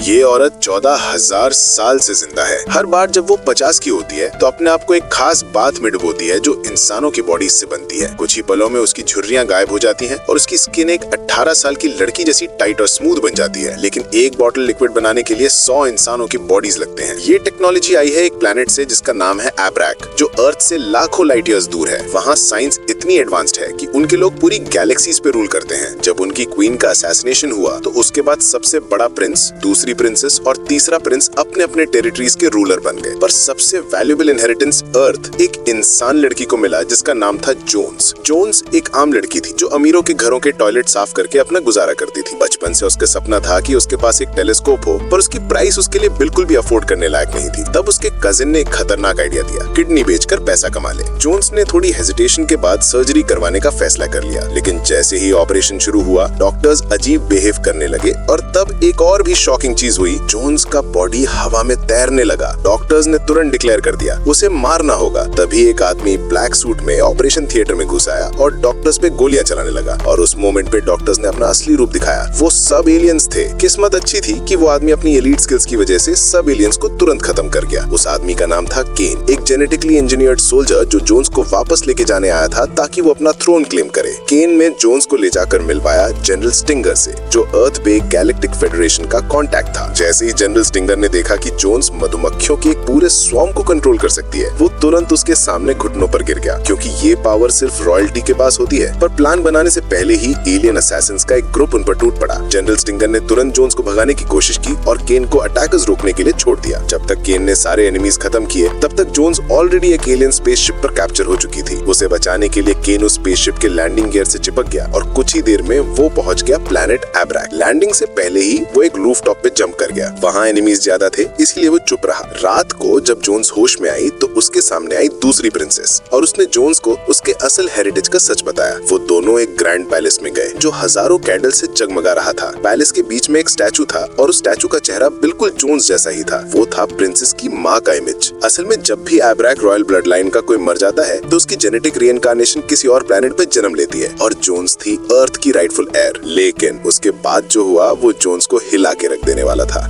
ये औरत 14,000 साल से जिंदा है। हर बार जब वो 50 की होती है तो अपने आप को एक खास बात में डुबोती है जो इंसानों की बॉडी से बनती है। कुछ ही पलों में उसकी झुर्रियां गायब हो जाती हैं और उसकी स्किन एक 18 साल की लड़की जैसी टाइट और स्मूथ बन जाती है। लेकिन एक बॉटल लिक्विड बनाने के लिए 100 इंसानों की बॉडीज लगते हैं। ये टेक्नोलॉजी आई है एक प्लेनेट से जिसका नाम है एब्रैक, जो अर्थ से लाखों लाइट ईयर्स दूर है। वहाँ साइंस इतनी एडवांस्ड है कि उनके लोग पूरी गैलेक्सीज पे रूल करते हैं। जब उनकी क्वीन का असैसिनेशन हुआ तो उसके बाद सबसे बड़ा प्रिंस, दूसरी प्रिंसेस और तीसरा प्रिंस अपने अपने टेरिटरीज के रूलर बन गए। पर सबसे वैल्यूएबल इनहेरिटेंस अर्थ एक इंसान लड़की को मिला जिसका नाम था जोन्स। जोन्स एक आम लड़की थी जो अमीरों के घरों के टॉयलेट साफ करके अपना गुजारा करती थी। बचपन से उसका सपना था कि उसके पास एक टेलीस्कोप हो, पर उसकी प्राइस उसके लिए बिल्कुल भी अफोर्ड करने लायक नहीं थी। तब उसके कजिन ने एक खतरनाक आइडिया दिया, किडनी बेचकर पैसा कमा ले। जोन्स ने थोड़ी हेजिटेशन के बाद सर्जरी करवाने का फैसला कर लिया, लेकिन जैसे ही ऑपरेशन शुरू हुआ डॉक्टर्स अजीब बिहेव करने लगे और तब एक और भी शॉकिंग चीज हुई। जोन्स का बॉडी हवा में तैरने लगा। डॉक्टर्स ने तुरंत डिक्लेयर कर दिया उसे मारना होगा। तभी एक आदमी ब्लैक सूट में ऑपरेशन थिएटर में घुस आया और डॉक्टर्स पे गोलियां चलाने लगा। और उस मोमेंट पे डॉक्टर्स ने अपना असली रूप दिखाया। वो सब एलियंस थे। किस्मत अच्छी थी कि वो आदमी अपनी एलीट स्किल्स की वजह से सब एलियंस को तुरंत खत्म कर गया। उस आदमी का नाम था केन, एक जेनेटिकली इंजीनियर्ड सोल्जर जो जोन्स को वापस लेके जाने आया था ताकि वो अपना थ्रोन क्लेम करे। केन में जोन्स को ले जाकर मिलवाया जनरल स्टिंगर से, जो अर्थ पे गैलेक्टिक फेडरेशन का कांटेक्ट था। जैसे ही जनरल स्टिंगर ने देखा कि जोन्स मधुमक्खियों के एक पूरे स्वॉर्म को कंट्रोल कर सकती है, वो तुरंत उसके सामने घुटनों पर गिर गया, क्योंकि ये पावर सिर्फ रॉयल्टी के पास होती है। पर प्लान बनाने से पहले ही एलियन असैसिन्स का एक ग्रुप उन पर टूट पड़ा। जनरल स्टिंगर ने तुरंत जोन्स को भगाने की कोशिश की और केन को अटैकर्स रोकने के लिए छोड़ दिया। जब तक केन ने सारे एनिमीज खत्म किए तब तक जोन्स ऑलरेडी एक एलियन स्पेसशिप पर कैप्चर हो चुकी थी। उसे बचाने के लिए केन उस स्पेसशिप के लैंडिंग गियर से चिपक गया और कुछ ही देर में वो पहुंच गया प्लैनेट एब्रैक। लैंडिंग से पहले ही वो एक रूफटॉप पे जंप कर गया। वहाँ एनिमीज ज्यादा थे इसलिए वो चुप रहा। रात को जब जोन्स होश में आई तो उसके सामने आई दूसरी प्रिंसेस और उसने जोन्स को उसके असल हेरिटेज का सच बताया। वो दोनों एक ग्रैंड पैलेस में गए जो हजारों कैंडल से जगमगा रहा था। पैलेस के बीच में एक स्टैचू था और उस स्टैचू का चेहरा बिल्कुल जोन्स जैसा ही था। वो था प्रिंसेस की माँ का इमेज। असल में जब भी एब्रैक रॉयल ब्लड लाइन का कोई मर जाता है तो उसकी जेनेटिक रीइंकार्नेशन किसी और प्लेनेट पे जन्म लेती है और जोन्स थी अर्थ की राइटफुल एयर। लेकिन उसके बाद जो हुआ वो जोन्स को हिला के रख देने वाला था।